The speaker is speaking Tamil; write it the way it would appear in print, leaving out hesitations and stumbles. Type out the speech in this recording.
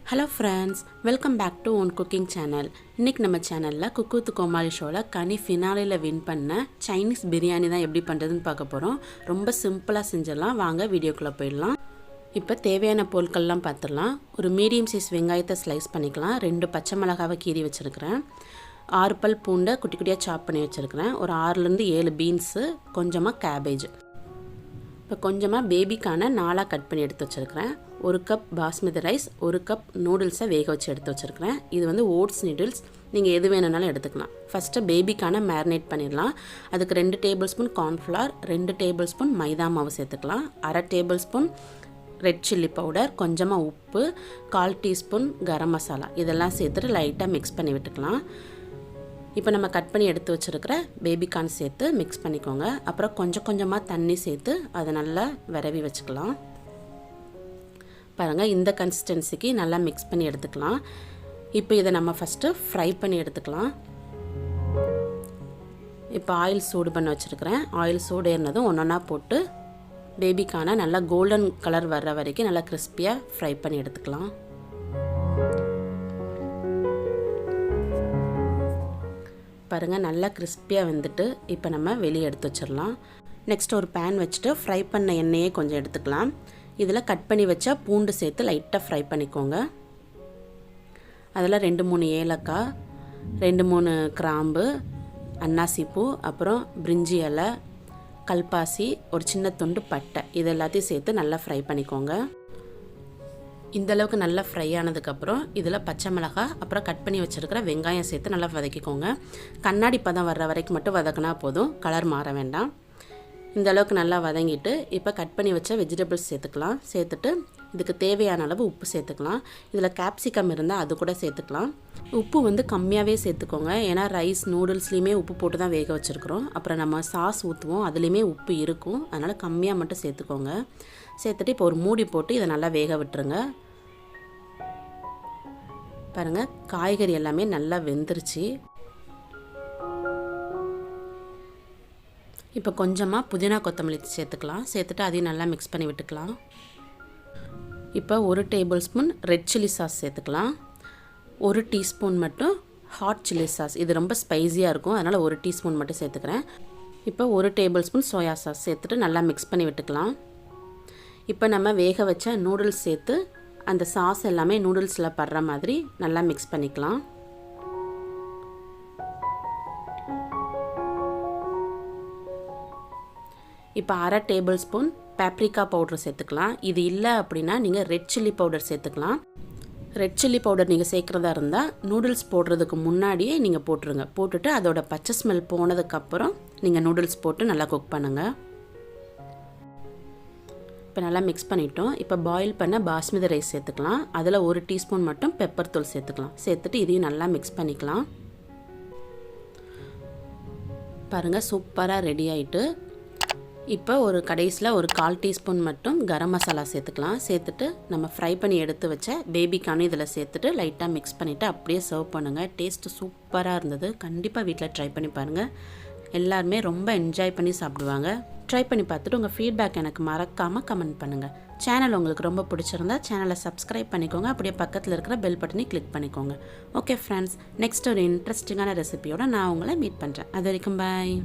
Hello friends, welcome back to Own Cooking Channel. இன்னைக்கு நம்ம சேனல்ல குக் வித் கோமாளி ஷோல கனி ஃபினாலேல வின் பண்ண சைனீஸ் பிரியாணி தான் எப்படி பண்றதுன்னு பார்க்க போறோம். ரொம்ப சிம்பிளா செஞ்சிடலாம். வாங்க வீடியோக்குள்ள போயிடலாம். இப்போ தேவையான பொருட்கள்லாம் பார்த்துடலாம். ஒரு மீடியம் சைஸ் வெங்காயத்தை ஸ்லைஸ் பண்ணிக்கலாம். 2 பச்சை மிளகாவை கீறி வச்சிருக்கிறேன். 6 பல் பூண்டை குட்டி குட்டியா சாப் பண்ணி வச்சிருக்கிறேன். ஒரு 6 ல இருந்து 7 பீன்ஸ், கொஞ்சமா கேபேஜ். இப்போ கொஞ்சமாக பேபிக்கான 4 கட் பண்ணி எடுத்து வச்சுருக்கிறேன். 1 கப் பாஸ்மதி ரைஸ், 1 கப் நூடுல்ஸை வேக வச்சு எடுத்து வச்சுருக்கிறேன். இது வந்து ஓட்ஸ் நூடுல்ஸ், நீங்கள் எது வேணும்னாலும் எடுத்துக்கலாம். ஃபஸ்ட்டு பேபிக்கான மேரினேட் பண்ணிடலாம். அதுக்கு 2 tablespoon cornflour, 2 tablespoon maida மாவு சேர்த்துக்கலாம். 1/2 tablespoon red chilli powder, கொஞ்சமாக உப்பு, 1/4 டீஸ்பூன் கரம் மசாலா இதெல்லாம் சேர்த்துட்டு லைட்டாக மிக்ஸ் பண்ணி விட்டுக்கலாம். இப்போ நம்ம கட் பண்ணி எடுத்து வச்சுருக்கிற பேபிகார்ன் சேர்த்து மிக்ஸ் பண்ணிக்கோங்க. அப்புறம் கொஞ்சமாக தண்ணி சேர்த்து அதை நல்லா விரவி வச்சுக்கலாம். பாருங்கள், இந்த கன்சிஸ்டன்சிக்கு நல்லா மிக்ஸ் பண்ணி எடுத்துக்கலாம். இப்போ இதை நம்ம ஃபஸ்ட்டு ஃப்ரை பண்ணி எடுத்துக்கலாம். இப்போ ஆயில் சூடு பண்ண வச்சுருக்கிறேன். ஆயில் சூடு ஏறினதும் ஒன்றா போட்டு பேபிக்கான நல்லா கோல்டன் கலர் வர்ற வரைக்கும் நல்லா கிறிஸ்பியாக ஃப்ரை பண்ணி எடுத்துக்கலாம். பாருங்கள், நல்லா கிறிஸ்பியாக வெந்துட்டு இப்போ நம்ம வெளியே எடுத்து வச்சிடலாம். நெக்ஸ்ட் ஒரு பேன் வச்சுட்டு ஃப்ரை பண்ண எண்ணெயே கொஞ்சம் எடுத்துக்கலாம். இதில் கட் பண்ணி வச்சா பூண்டு சேர்த்து லைட்டாக ஃப்ரை பண்ணிக்கோங்க. அதில் 2-3 ஏலக்காய், 2-3 கிராம்பு, அன்னாசிப்பூ, அப்புறம் பிரிஞ்சி இலை, கல்பாசி, ஒரு சின்ன துண்டு பட்டை இது எல்லாத்தையும் சேர்த்து நல்லா ஃப்ரை பண்ணிக்கோங்க. இந்தளவுக்கு நல்லா ஃப்ரை ஆனதுக்கப்புறம் இதில் பச்சை மிளகாய், அப்புறம் கட் பண்ணி வச்சுருக்கிற வெங்காயம் சேர்த்து நல்லா வதக்கிக்கோங்க. கண்ணாடி பதம் வர்ற வரைக்கும் மட்டும் வதக்கினா போதும், கலர் மாற வேண்டாம். இந்த அளவுக்கு நல்லா வதங்கிட்டு இப்போ கட் பண்ணி வச்ச வெஜிடபிள்ஸ் சேர்த்துக்கலாம். சேர்த்துட்டு இதுக்கு தேவையான அளவு உப்பு சேர்த்துக்கலாம். இதில் கேப்சிகம் இருந்தால் அது கூட சேர்த்துக்கலாம். உப்பு வந்து கம்மியாகவே சேர்த்துக்கோங்க, ஏன்னா ரைஸ் நூடுல்ஸ்லேயுமே உப்பு போட்டு தான் வேக வச்சுருக்குறோம். அப்புறம் நம்ம சாஸ் ஊற்றுவோம், அதுலேயுமே உப்பு இருக்கும், அதனால் கம்மியாக மட்டும் சேர்த்துக்கோங்க. சேர்த்துட்டு இப்போ ஒரு மூடி போட்டு இதை நல்லா வேக விட்டுருங்க. பாருங்கள், காய்கறி எல்லாமே நல்லா வெந்துருச்சு. இப்போ கொஞ்சமாக புதினா கொத்தமல்லி சேர்த்துக்கலாம். சேர்த்துட்டு அதையும் நல்லா மிக்ஸ் பண்ணி விட்டுக்கலாம். இப்போ 1 table spoon red chilli sauce சேர்த்துக்கலாம். 1 டீஸ்பூன் மட்டும் ஹாட் சில்லி சாஸ், இது ரொம்ப ஸ்பைஸியாக இருக்கும், அதனால் 1 டீஸ்பூன் மட்டும் சேர்த்துக்கிறேன். இப்போ 1 டேபிள் ஸ்பூன் சோயா சாஸ் சேர்த்துட்டு நல்லா மிக்ஸ் பண்ணி விட்டுக்கலாம். இப்போ நம்ம வேக வச்ச நூடுல்ஸ் சேர்த்து அந்த சாஸ் எல்லாமே நூடுல்ஸில் படுற மாதிரி நல்லா மிக்ஸ் பண்ணிக்கலாம். இப்போ 1/2 டேபிள் ஸ்பூன் பேப்ரிக்கா பவுடர் சேர்த்துக்கலாம். இது இல்லை அப்படின்னா நீங்கள் ரெட் சில்லி பவுடர் சேர்த்துக்கலாம். ரெட் சில்லி பவுடர் நீங்கள் சேர்க்குறதா இருந்தால் நூடுல்ஸ் போடுறதுக்கு முன்னாடியே நீங்கள் போட்டுருங்க. போட்டுட்டு அதோட பச்சை ஸ்மெல் போனதுக்கப்புறம் நீங்கள் நூடுல்ஸ் போட்டு நல்லா குக் பண்ணுங்கள். இப்போ நல்லா மிக்ஸ் பண்ணிட்டோம். இப்போ பாயில் பண்ண பாஸ்மதி ரைஸ் சேர்த்துக்கலாம். அதில் 1 டீஸ்பூன் மட்டும் பெப்பர் தூள் சேர்த்துக்கலாம். சேர்த்துட்டு இதையும் நல்லா மிக்ஸ் பண்ணிக்கலாம். பாருங்கள், சூப்பராக ரெடி ஆகிட்டு. இப்போ ஒரு கடைசியில் ஒரு 1/4 டீஸ்பூன் மட்டும் கரம் மசாலா சேர்த்துக்கலாம். சேர்த்துட்டு நம்ம ஃப்ரை பண்ணி எடுத்து வச்ச பேபிக்கான இதில் சேர்த்துட்டு லைட்டாக மிக்ஸ் பண்ணிவிட்டு அப்படியே சர்வ் பண்ணுங்கள். டேஸ்ட்டு சூப்பராக இருந்தது. கண்டிப்பாக வீட்டில் ட்ரை பண்ணி பாருங்கள். எல்லாருமே ரொம்ப என்ஜாய் பண்ணி சாப்பிடுவாங்க. ட்ரை பண்ணி பார்த்துட்டு உங்கள் ஃபீட்பேக் எனக்கு மறக்காமல் கமெண்ட் பண்ணுங்கள். சேனல் உங்களுக்கு ரொம்ப பிடிச்சிருந்தா சேனலை சப்ஸ்கிரைப் பண்ணிக்கோங்க. அப்படியே பக்கத்தில் இருக்கிற பெல் பட்டனை கிளிக் பண்ணிக்கோங்க. ஓகே ஃப்ரெண்ட்ஸ், நெக்ஸ்ட் ஒரு இன்ட்ரெஸ்டிங்கான ரெசிபியோட நான் உங்களை மீட் பண்ணுறேன். அது வரைக்கும் பாய்.